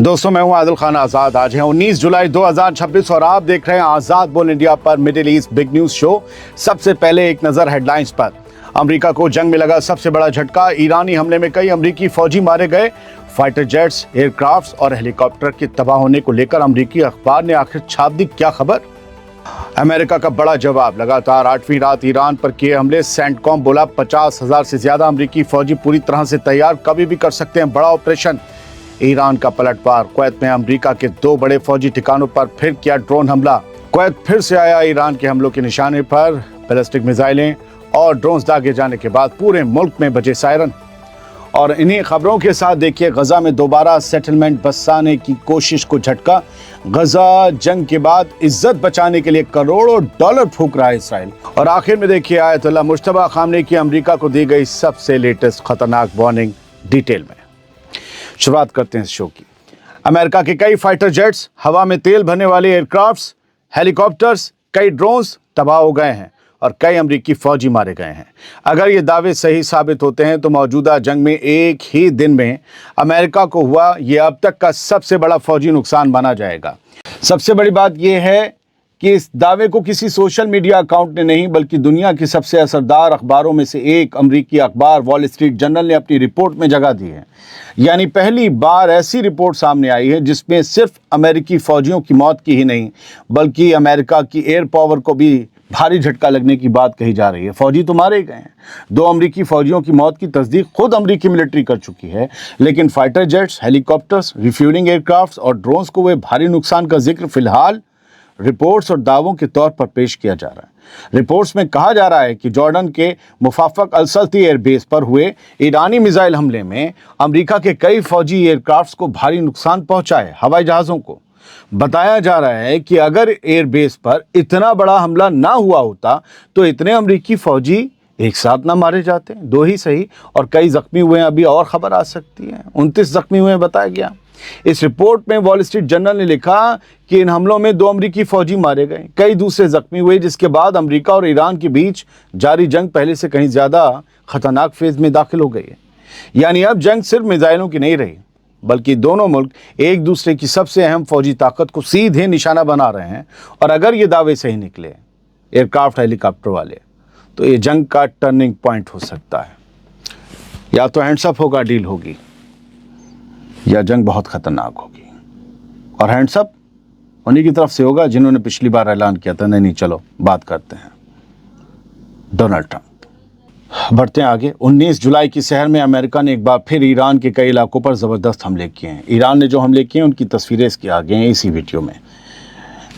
दोस्तों मैं हूं आदिल खान आज़ाद। आज है 19 जुलाई 2026 और आप देख रहे हैं आज़ाद बोल इंडिया पर middle east big news show. सबसे पहले एक नज़र हेडलाइंस पर। अमेरिका को जंग में लगा सबसे बड़ा झटका। ईरानी हमले में कई अमेरिकी फौजी मारे गए। फाइटर जेट्स, एयरक्राफ्ट और हेलीकॉप्टर के तबाह होने को लेकर अमेरिकी अखबार ने आखिर छाप दी क्या खबर। अमेरिका का बड़ा जवाब। लगातार 8वीं रात ईरान पर किए हमले। सेंटकॉम बोला 50,000 से ज्यादा अमेरिकी फौजी पूरी तरह से तैयार, कभी भी कर सकते हैं बड़ा ऑपरेशन। ईरान का पलटवार। कुवैत में अमेरिका के 2 बड़े फौजी ठिकानों पर फिर किया ड्रोन हमला। कुवैत फिर से आया ईरान के हमलों के निशाने पर। बैलिस्टिक मिसाइलें और ड्रोन्स दागे जाने के बाद पूरे मुल्क में बजे सायरन। और इन्हीं खबरों के साथ देखिए गजा में दोबारा सेटलमेंट बसाने की कोशिश को झटका। गजा जंग के बाद इज्जत बचाने के लिए करोड़ों डॉलर फूंक रहा है इसराइल। और आखिर में देखिए आयतुल्लाह मुज्तबा खामनेई की अमेरिका को दी गई सबसे लेटेस्ट खतरनाक वार्निंग डिटेल में। शुरुआत करते हैं इस शो की। अमेरिका के कई फाइटर जेट्स, हवा में तेल भरने वाले एयरक्राफ्ट्स, हेलीकॉप्टर्स, कई ड्रोन्स तबाह हो गए हैं और कई अमेरिकी फौजी मारे गए हैं। अगर ये दावे सही साबित होते हैं तो मौजूदा जंग में एक ही दिन में अमेरिका को हुआ ये अब तक का सबसे बड़ा फौजी नुकसान माना जाएगा। सबसे बड़ी बात यह है कि इस दावे को किसी सोशल मीडिया अकाउंट ने नहीं बल्कि दुनिया की सबसे असरदार अखबारों में से एक अमेरिकी अखबार वॉल स्ट्रीट जर्नल ने अपनी रिपोर्ट में जगह दी है। यानी पहली बार ऐसी रिपोर्ट सामने आई है जिसमें सिर्फ अमेरिकी फौजियों की मौत की ही नहीं बल्कि अमेरिका की एयर पावर को भी भारी झटका लगने की बात कही जा रही है। फौजी तो मारे गए हैं। 2 अमेरिकी फौजियों की मौत की तस्दीक खुद अमेरिकी मिलिट्री कर चुकी है, लेकिन fighter jets, helicopters, refuelling aircraft और ड्रोन्स को हुए भारी नुकसान का जिक्र फिलहाल रिपोर्ट्स और दावों के तौर पर पेश किया जा रहा है। रिपोर्ट्स में कहा जा रहा है कि जॉर्डन के मुफाफक अल-सल्ती एयरबेस पर हुए ईरानी मिसाइल हमले में अमेरिका के कई फौजी एयरक्राफ्ट्स को भारी नुकसान पहुंचा है। हवाई जहाज़ों को बताया जा रहा है कि अगर एयरबेस पर इतना बड़ा हमला ना हुआ होता तो इतने अमेरिकी फौजी एक साथ ना मारे जाते। 2 ही सही और कई जख्मी हुए हैं। अभी और खबर आ सकती है। 29 जख्मी हुए बताया गया। इस रिपोर्ट में वॉल स्ट्रीट जर्नल ने लिखा कि इन हमलों में 2 अमेरिकी फौजी मारे गए, कई दूसरे जख्मी हुए, जिसके बाद अमेरिका और ईरान के बीच जारी जंग पहले से कहीं ज्यादा खतरनाक फेज में दाखिल हो गई है। यानी अब जंग सिर्फ मिसाइलों की नहीं रही बल्कि दोनों मुल्क एक दूसरे की सबसे अहम फौजी ताकत को सीधे निशाना बना रहे हैं। और अगर ये दावे सही निकले एयरक्राफ्ट हेलीकॉप्टर वाले तो ये जंग का टर्निंग पॉइंट हो सकता है। या तो हैंड्सअप होगा, डील होगी, या जंग बहुत खतरनाक होगी। और हैंड्सअप उन्हीं की तरफ से होगा जिन्होंने पिछली बार ऐलान किया था नहीं चलो बात करते हैं, डोनाल्ड ट्रंप। बढ़ते हैं आगे। 19 जुलाई की शहर में अमेरिका ने एक बार फिर ईरान के कई इलाकों पर ज़बरदस्त हमले किए हैं। ईरान ने जो हमले किए हैं उनकी तस्वीरें इसके आगे हैं इसी वीडियो में।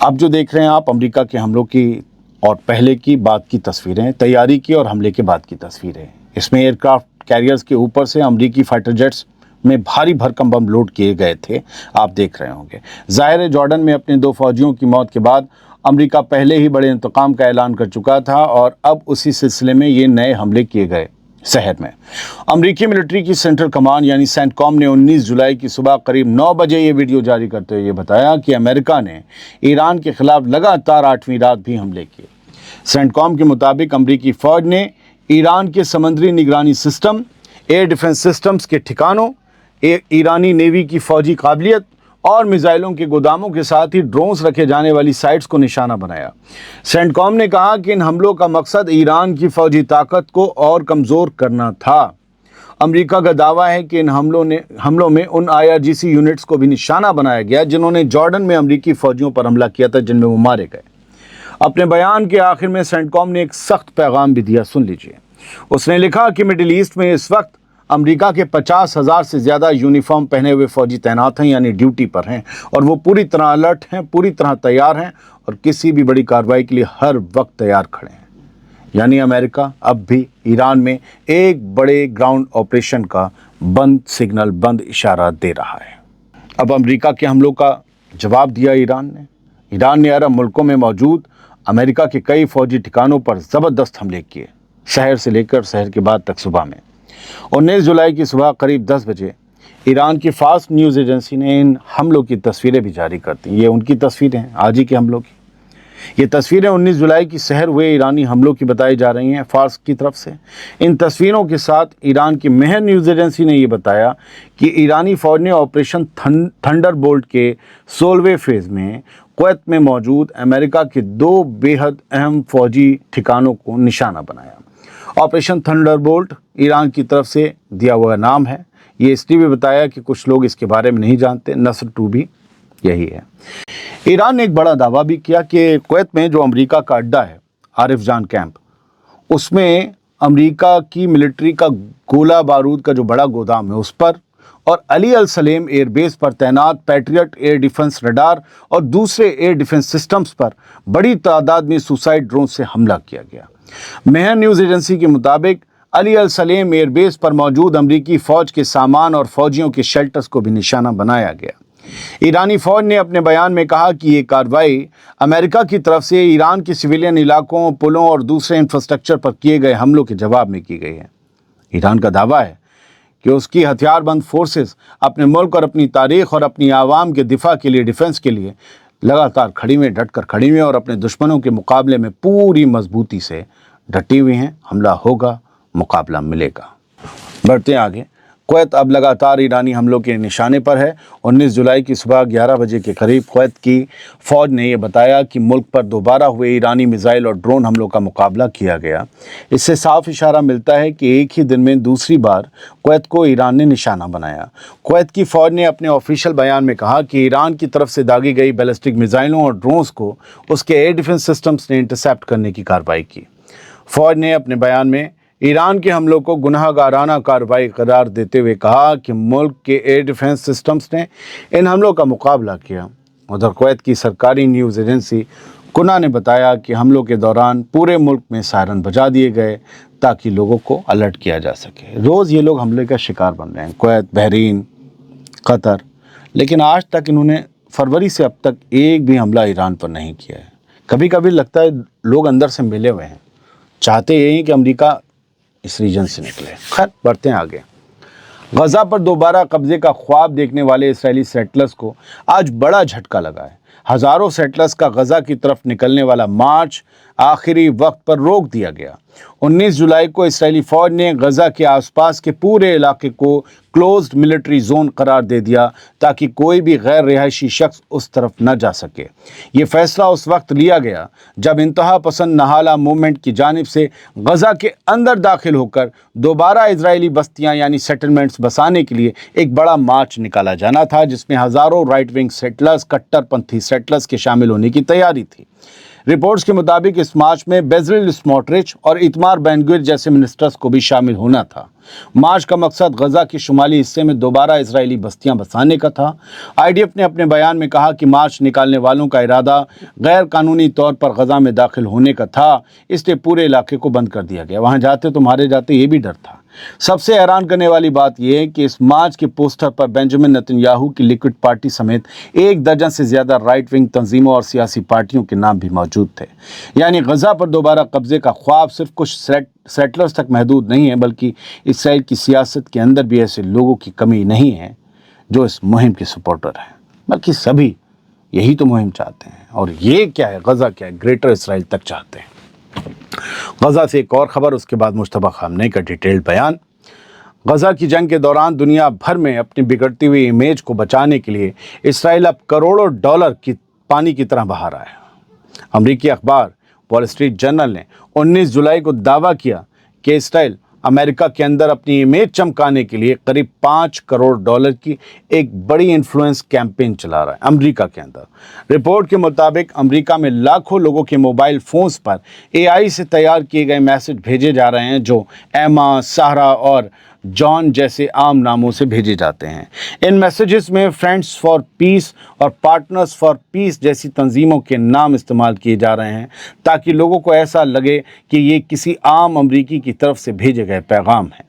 अब जो देख रहे हैं आप अमेरिका के हमलों की और पहले की बाद की तस्वीरें, तैयारी की और हमले के बाद की तस्वीरें। इसमें एयरक्राफ्ट कैरियर्स के ऊपर से अमेरिकी फाइटर जेट्स में भारी भरकम बम लोड किए गए थे, आप देख रहे होंगे। जाहिर है जॉर्डन में अपने 2 फौजियों की मौत के बाद अमेरिका पहले ही बड़े इंतकाम का ऐलान कर चुका था और अब उसी सिलसिले में ये नए हमले किए गए शहर में। अमेरिकी मिलिट्री की सेंट्रल कमांड यानी सेंटकॉम ने 19 जुलाई की सुबह करीब 9 बजे ये वीडियो जारी करते हुए ये बताया कि अमेरिका ने ईरान के खिलाफ लगातार 8वीं रात भी हमले किए। सेंटकॉम के मुताबिक अमेरिकी फौज ने ईरान के समुद्री निगरानी सिस्टम, एयर डिफेंस सिस्टम्स के ठिकानों, ईरानी नेवी की फौजी काबिलियत और मिसाइलों के गोदामों के साथ ही ड्रोन्स रखे जाने वाली साइट्स को निशाना बनाया। सेंटकॉम ने कहा कि इन हमलों का मकसद ईरान की फौजी ताकत को और कमज़ोर करना था। अमेरिका का दावा है कि इन हमलों में उन IRGC यूनिट्स को भी निशाना बनाया गया जिन्होंने जॉर्डन में अमेरिकी फौजियों पर हमला किया था, जिनमें वो मारे गए। अपने बयान के आखिर में सेंटकॉम ने एक सख्त पैगाम भी दिया, सुन लीजिए। उसने लिखा कि मिडिल ईस्ट में इस वक्त अमेरिका के 50,000 से ज़्यादा यूनिफॉर्म पहने हुए फौजी तैनात हैं, यानी ड्यूटी पर हैं, और वो पूरी तरह अलर्ट हैं, पूरी तरह तैयार हैं और किसी भी बड़ी कार्रवाई के लिए हर वक्त तैयार खड़े हैं। यानी अमेरिका अब भी ईरान में एक बड़े ग्राउंड ऑपरेशन का बंद सिग्नल, बंद इशारा दे रहा है। अब अमेरिका के हमलों का जवाब दिया ईरान ने अरब मुल्कों में मौजूद अमेरिका के कई फौजी ठिकानों पर ज़बरदस्त हमले किए, शहर से लेकर शहर के बाद तक। सुबह में 19 जुलाई की सुबह करीब 10 बजे ईरान की फास्ट न्यूज़ एजेंसी ने इन हमलों की तस्वीरें भी जारी कर दी। ये उनकी तस्वीरें हैं आज ही के हमलों की। ये तस्वीरें 19 जुलाई की सहर हुए ईरानी हमलों की बताई जा रही हैं फार्स की तरफ से। इन तस्वीरों के साथ ईरान की मेहर न्यूज़ एजेंसी ने ये बताया कि ईरानी फ़ौज ने ऑपरेशन थंडरबोल्ट के 16वें फेज़ में कुवैत में मौजूद अमेरिका के 2 बेहद अहम फौजी ठिकानों को निशाना बनाया। ऑपरेशन थंडरबोल्ट ईरान की तरफ से दिया हुआ नाम है। ये इसलिए भी बताया कि कुछ लोग इसके बारे में नहीं जानते। नस्र 2 भी यही है। ईरान ने एक बड़ा दावा भी किया कि कुवैत में जो अमेरिका का अड्डा है, आरिफ जान कैंप, उसमें अमेरिका की मिलिट्री का गोला बारूद का जो बड़ा गोदाम है उस पर और अली अल सलेम एयरबेस पर तैनात पैट्रियट एयर डिफेंस रडार और दूसरे एयर डिफेंस सिस्टम्स पर बड़ी तादाद में सुसाइड ड्रोन से हमला किया गया। मेहर न्यूज़ एजेंसी के मुताबिक अली अल सलेम एयरबेस पर मौजूद अमरीकी फ़ौज के सामान और फ़ौजियों के शेल्टर्स को भी निशाना बनाया गया। ईरानी फ़ौज ने अपने बयान में कहा कि ये कार्रवाई अमेरिका की तरफ से ईरान के सिविलियन इलाकों, पुलों और दूसरे इंफ्रास्ट्रक्चर पर किए गए हमलों के जवाब में की गई है। ईरान का दावा है कि उसकी हथियारबंद फोर्सेस अपने मुल्क और अपनी तारीख और अपनी आवाम के दिफा के लिए, डिफेंस के लिए लगातार डट कर खड़ी हुई हैं और अपने दुश्मनों के मुकाबले में पूरी मजबूती से डटी हुई हैं। हमला होगा, मुकाबला मिलेगा। बढ़ते आगे। कुवैत अब लगातार ईरानी हमलों के निशाने पर है। 19 जुलाई की सुबह 11 बजे के करीब कुवैत की फ़ौज ने यह बताया कि मुल्क पर दोबारा हुए ईरानी मिसाइल और ड्रोन हमलों का मुकाबला किया गया। इससे साफ इशारा मिलता है कि एक ही दिन में दूसरी बार कुवैत को ईरान ने निशाना बनाया। कुवैत की फ़ौज ने अपने ऑफिशियल बयान में कहा कि ईरान की तरफ से दागी गई बैलिस्टिक मिसाइलों और ड्रोन्स को उसके एयर डिफेंस सिस्टम्स ने इंटरसेप्ट करने की कार्रवाई की। फ़ौज ने अपने बयान में ईरान के हमलों को गुनाहगाराना कार्रवाई करार देते हुए कहा कि मुल्क के एयर डिफेंस सिस्टम्स ने इन हमलों का मुकाबला किया। उधर कुवैत की सरकारी न्यूज़ एजेंसी कुना ने बताया कि हमलों के दौरान पूरे मुल्क में सायरन बजा दिए गए ताकि लोगों को अलर्ट किया जा सके। रोज़ ये लोग हमले का शिकार बन रहे हैं, कुवैत, बहरीन, कतर, लेकिन आज तक इन्होंने फरवरी से अब तक एक भी हमला ईरान पर नहीं किया है। कभी कभी लगता है लोग अंदर से मिले हुए हैं, चाहते यही कि अमेरिका इस रीजन से निकले। खैर, बढ़ते हैं आगे। गजा पर दोबारा कब्जे का ख्वाब देखने वाले इस्राएली सेटलर्स को आज बड़ा झटका लगा है। हज़ारों सेटलर्स का गजा की तरफ निकलने वाला मार्च आखिरी वक्त पर रोक दिया गया। 19 जुलाई को इस्राएली फ़ौज ने गजा के आसपास के पूरे इलाके को क्लोज्ड मिलिट्री जोन करार दे दिया ताकि कोई भी गैर रिहायशी शख्स उस तरफ न जा सके। ये फैसला उस वक्त लिया गया जब इंतहा पसंद नहाला मूवमेंट की जानिब से गजा के अंदर दाखिल होकर दोबारा इजरायली बस्तियां यानी सेटलमेंट्स बसाने के लिए एक बड़ा मार्च निकाला जाना था, जिसमें हज़ारों राइट विंग सेटलर्स, कट्टरपंथी सेटलर्स के शामिल होने की तैयारी थी। रिपोर्ट्स के मुताबिक इस मार्च में बेज़लेल स्मोट्रिच और इतमार बेन-ग्विर जैसे मिनिस्टर्स को भी शामिल होना था। मार्च का मकसद गजा के शुमाली हिस्से में दोबारा इजरायली बस्तियां बसाने का था। आईडीएफ ने अपने बयान में कहा कि मार्च निकालने वालों का इरादा गैर कानूनी तौर पर गजा में दाखिल होने का था, इसलिए पूरे इलाके को बंद कर दिया गया। वहां जाते तो मारे जाते, ये भी डर था। सबसे हैरान करने वाली बात यह है कि इस मार्च के पोस्टर पर बेंजामिन नेतन्याहू की लिक्विड पार्टी समेत 1 दर्जन से ज्यादा राइट विंग तंजीमों और सियासी पार्टियों के नाम भी मौजूद थे। यानी गजा पर दोबारा कब्जे का ख्वाब सिर्फ कुछ सेटलर्स तक महदूद नहीं है, बल्कि इसराइल की सियासत के अंदर भी ऐसे लोगों की कमी नहीं है जो इस मुहिम के सपोर्टर हैं, बल्कि सभी यही तो मुहिम चाहते हैं। और ये क्या है, गजा क्या है, ग्रेटर इसराइल तक चाहते हैं। गजा से एक और खबर, उसके बाद मुश्तबा खामनेई का डिटेल्ड बयान। गजा की जंग के दौरान दुनिया भर में अपनी बिगड़ती हुई इमेज को बचाने के लिए इसराइल अब करोड़ों डॉलर की पानी की तरह बहा रहा है। अमरीकी अखबार वॉल स्ट्रीट जर्नल ने 19 जुलाई को दावा किया कि इसराइल अमेरिका के अंदर अपनी इमेज चमकाने के लिए करीब 5 करोड़ डॉलर की एक बड़ी इन्फ्लुएंस कैंपेन चला रहा है अमेरिका के अंदर। रिपोर्ट के मुताबिक अमेरिका में लाखों लोगों के मोबाइल फोन्स पर एआई से तैयार किए गए मैसेज भेजे जा रहे हैं जो एमा, सारा और जॉन जैसे आम नामों से भेजे जाते हैं। इन मैसेजेस में फ्रेंड्स फॉर पीस और पार्टनर्स फॉर पीस जैसी तंजीमों के नाम इस्तेमाल किए जा रहे हैं ताकि लोगों को ऐसा लगे कि ये किसी आम अमरीकी की तरफ से भेजे गए पैगाम हैं।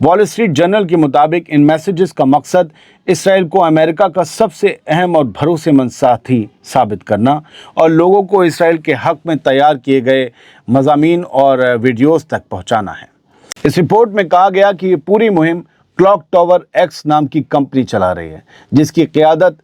वॉल स्ट्रीट जर्नल के मुताबिक इन मैसेजेस का मकसद इसराइल को अमेरिका का सबसे अहम और भरोसेमंद साथी साबित करना और लोगों को इसराइल के हक में तैयार किए गए मज़ामीन और वीडियोज़ तक पहुँचाना है। इस रिपोर्ट में कहा गया कि ये पूरी मुहिम क्लॉक टावर एक्स नाम की कंपनी चला रही है, जिसकी क़यादत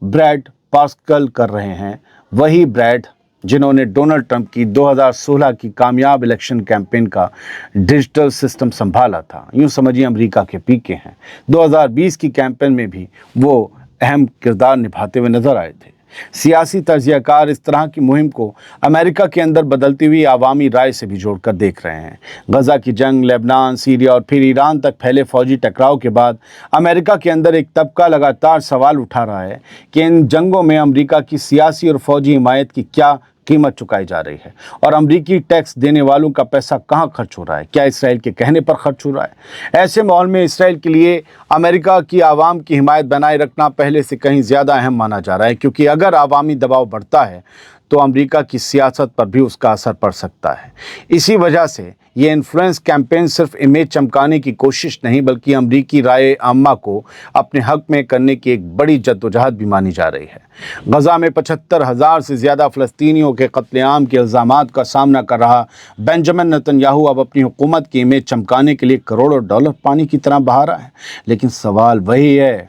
ब्रैड पास्कल कर रहे हैं। वही ब्रैड जिन्होंने डोनाल्ड ट्रंप की 2016 की कामयाब इलेक्शन कैंपेन का डिजिटल सिस्टम संभाला था। यूं समझिए अमेरिका के पीके हैं। 2020 की कैंपेन में भी वो अहम किरदार निभाते हुए नजर आए थे। सियासी तज्जियाकार इस तरह की मुहिम को अमेरिका के अंदर बदलती हुई आवामी राय से भी जोड़कर देख रहे हैं। गजा की जंग, लेबनान, सीरिया और फिर ईरान तक फैले फौजी टकराव के बाद अमेरिका के अंदर एक तबका लगातार सवाल उठा रहा है कि इन जंगों में अमेरिका की सियासी और फौजी हिमायत की क्या कीमत चुकाई जा रही है और अमरीकी टैक्स देने वालों का पैसा कहां खर्च हो रहा है। क्या इसराइल के कहने पर खर्च हो रहा है? ऐसे माहौल में इसराइल के लिए अमेरिका की आवाम की हिमायत बनाए रखना पहले से कहीं ज़्यादा अहम माना जा रहा है, क्योंकि अगर आवामी दबाव बढ़ता है तो अमेरिका की सियासत पर भी उसका असर पड़ सकता है। इसी वजह से ये इन्फ्लुएंस कैंपेन सिर्फ इमेज चमकाने की कोशिश नहीं, बल्कि अमरीकी राय आम्मा को अपने हक में करने की एक बड़ी जद्दोजहद भी मानी जा रही है। गजा में 75,000 से ज़्यादा फ़लस्तीनियों के कत्लेआम के इल्ज़ामात का सामना कर रहा बेंजामिन नेतन्याहू अब अपनी हुकूमत की इमेज चमकाने के लिए करोड़ों डॉलर पानी की तरह बहा रहा है। लेकिन सवाल वही है,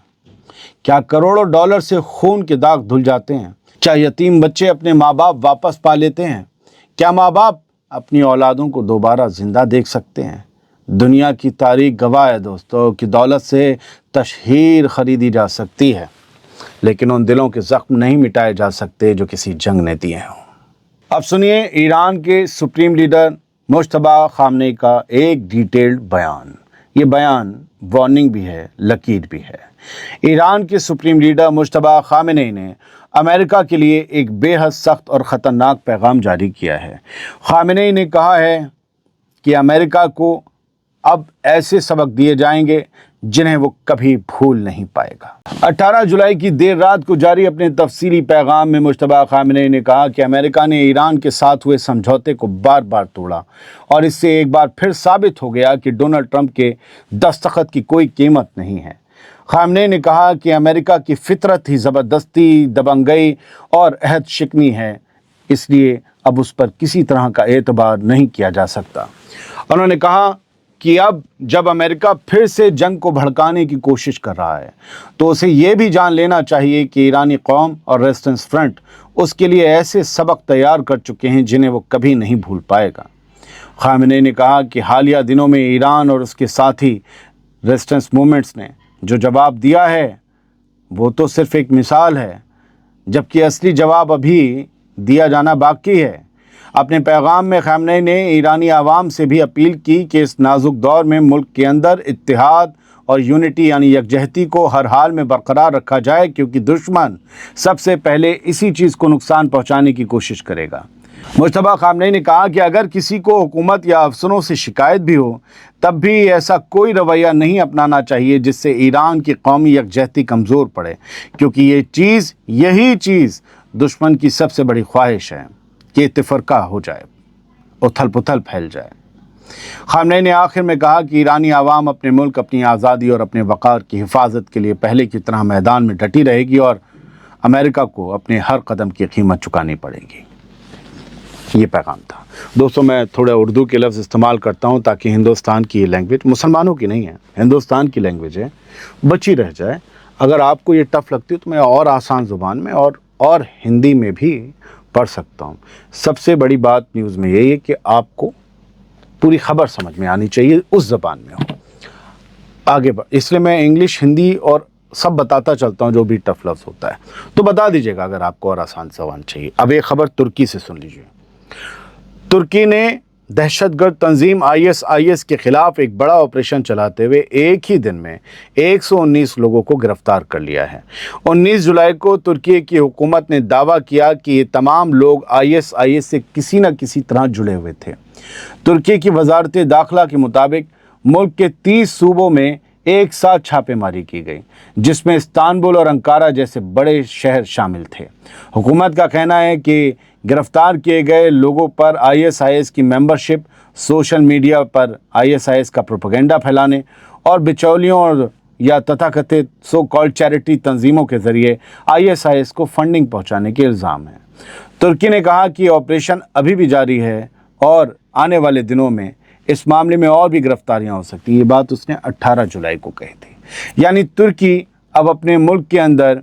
क्या करोड़ों डॉलर से खून के दाग धुल जाते हैं? क्या यतीम बच्चे अपने माँ बाप वापस पा लेते हैं? क्या माँ बाप अपनी औलादों को दोबारा जिंदा देख सकते हैं? दुनिया की तारीख गवाह है दोस्तों कि दौलत से तशहीर खरीदी जा सकती है, लेकिन उन दिलों के जख्म नहीं मिटाए जा सकते जो किसी जंग ने दिए हों। अब सुनिए ईरान के सुप्रीम लीडर मुज्तबा खामनेई का एक डिटेल्ड बयान। ये बयान वार्निंग भी है, लकीर भी है। ईरान के सुप्रीम लीडर मुज्तबा खामनेई ने अमेरिका के लिए एक बेहद सख्त और ख़तरनाक पैगाम जारी किया है। खामनेई ने कहा है कि अमेरिका को अब ऐसे सबक दिए जाएंगे जिन्हें वो कभी भूल नहीं पाएगा। 18 जुलाई की देर रात को जारी अपने तफसीली पैगाम में मुज्तबा खामनेई ने कहा कि अमेरिका ने ईरान के साथ हुए समझौते को बार बार तोड़ा और इससे एक बार फिर साबित हो गया कि डोनाल्ड ट्रंप के दस्तखत की कोई कीमत नहीं है। खामनेई ने कहा कि अमेरिका की फितरत ही ज़बरदस्ती, दबंगई और अहद शिकनी है, इसलिए अब उस पर किसी तरह का एतबार नहीं किया जा सकता। उन्होंने कहा कि अब जब अमेरिका फिर से जंग को भड़काने की कोशिश कर रहा है तो उसे ये भी जान लेना चाहिए कि ईरानी कौम और रेजिस्टेंस फ्रंट उसके लिए ऐसे सबक तैयार कर चुके हैं जिन्हें वो कभी नहीं भूल पाएगा। खामनेई ने कहा कि हालिया दिनों में ईरान और उसके साथी रेजिस्टेंस मूवमेंट्स ने जो जवाब दिया है वो तो सिर्फ एक मिसाल है, जबकि असली जवाब अभी दिया जाना बाकी है। अपने पैगाम में खामनेई ने ईरानी आवाम से भी अपील की कि इस नाजुक दौर में मुल्क के अंदर इत्तेहाद और यूनिटी यानी यकजहती को हर हाल में बरकरार रखा जाए, क्योंकि दुश्मन सबसे पहले इसी चीज़ को नुकसान पहुंचाने की कोशिश करेगा। मुज्तबा खामनेई ने कहा कि अगर किसी को हुकूमत या अफसरों से शिकायत भी हो तब भी ऐसा कोई रवैया नहीं अपनाना चाहिए जिससे ईरान की कौमी यकजहती कमज़ोर पड़े, क्योंकि यही चीज़ दुश्मन की सबसे बड़ी ख्वाहिश है कि इत्तफ़रक़ा हो जाए, उथल पुथल फैल जाए। खामनेई ने आखिर में कहा कि ईरानी आवाम अपने मुल्क, अपनी आज़ादी और अपने वक़ार की हिफाजत के लिए पहले की तरह मैदान में डटी रहेगी और अमेरिका को अपने हर कदम की कीमत चुकानी पड़ेगी। ये पैगाम था दोस्तों। मैं थोड़ा उर्दू के लफ्ज़ इस्तेमाल करता हूँ ताकि हिंदुस्तान की ये लैंग्वेज, मुसलमानों की नहीं है, हिंदुस्तान की लैंग्वेज है, बची रह जाए। अगर आपको ये टफ़ लगती है तो मैं और आसान ज़ुबान में और हिंदी में भी पढ़ सकता हूँ। सबसे बड़ी बात न्यूज़ में यही है कि आपको पूरी खबर समझ में आनी चाहिए, उस ज़बान में हो। आगे इसलिए मैं इंग्लिश, हिंदी और सब बताता चलता हूँ जो भी टफ लफ्ज़ होता है, तो बता दीजिएगा अगर आपको और आसान ज़बान चाहिए। अब एक खबर तुर्की से सुन लीजिए। तुर्की ने दहशतगर्द तंजीम ISIS के ख़िलाफ़ एक बड़ा ऑपरेशन चलाते हुए एक ही दिन में 119 लोगों को गिरफ़्तार कर लिया है। 19 जुलाई को तुर्की की हुकूमत ने दावा किया कि ये तमाम लोग ISIS से किसी न किसी तरह जुड़े हुए थे। तुर्की की वजारत दाखिला के मुताबिक मुल्क के 30 सूबों में एक साथ छापेमारी की गई, जिसमें इस्तांबुल और अंकारा जैसे बड़े शहर शामिल थे। हुकूमत का कहना है कि गिरफ्तार किए गए लोगों पर ISIS की मेंबरशिप, सोशल मीडिया पर ISIS का प्रोपेगेंडा फैलाने और बिचौलियों और या तथाकथित सो कॉल्ड चैरिटी तंजीमों के ज़रिए ISIS को फंडिंग पहुंचाने के इल्ज़ाम है। तुर्की ने कहा कि ऑपरेशन अभी भी जारी है और आने वाले दिनों में इस मामले में और भी गिरफ्तारियां हो सकती हैं। ये बात उसने 18 जुलाई को कही थी। यानी तुर्की अब अपने मुल्क के अंदर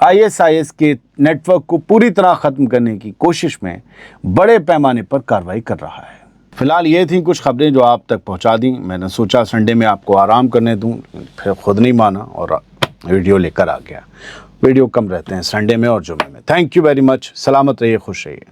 ISIS के नेटवर्क को पूरी तरह ख़त्म करने की कोशिश में बड़े पैमाने पर कार्रवाई कर रहा है। फिलहाल ये थी कुछ खबरें जो आप तक पहुंचा दी। मैंने सोचा संडे में आपको आराम करने दूं, फिर खुद नहीं माना और वीडियो लेकर आ गया। वीडियो कम रहते हैं संडे में और जुम्मे में। Thank you very much. सलामत रहिए, खुश रहिए।